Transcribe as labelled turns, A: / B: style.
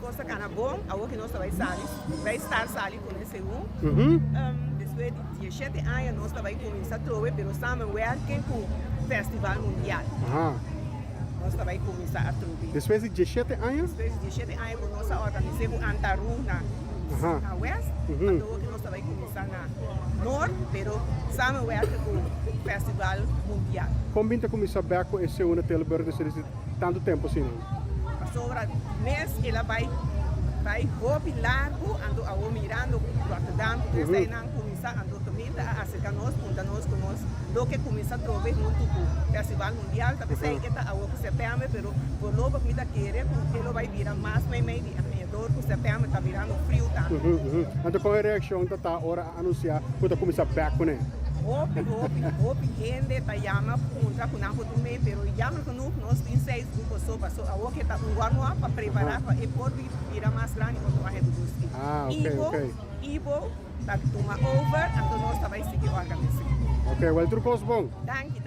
A: Costa Canabon, a que nós vai estar sali com esse depois de 17 anos nós vai começar a trocar, pero estamos working com o Festival Mundial. Nós vai começar a trocar.
B: Depois de 17 anos?
A: Depois de 17 anos nós organizamos Antaru na West, então que nós vai começar na Norte, pero estamos working com o Festival Mundial.
B: Como você começar a ver com esse ano Tilburg depois de tanto tempo assim?
A: Sobre mês ela vai roupa largo ando a mirando Rotterdam está não começar ando também a acercar nós conosco do que começa a trocar junto com o Festival Mundial tá pensando que está a outro setembro pero por logo que está querendo ele vai virar mais meio de arredor com setembro está virando frio tanto
B: então qual é a reação da tá hora anunciar quando começar back com ele
A: Hope gente tá chama contra com não também, pero chama com nós 26 grupos só passou a o que tá um guarda para preparar para e por virar mais grande quando a gente busca.
B: Ok.
A: Ivo tá toma over, então nós tá vai seguir organizando.
B: Ok, well, trucos bom.
A: Danke.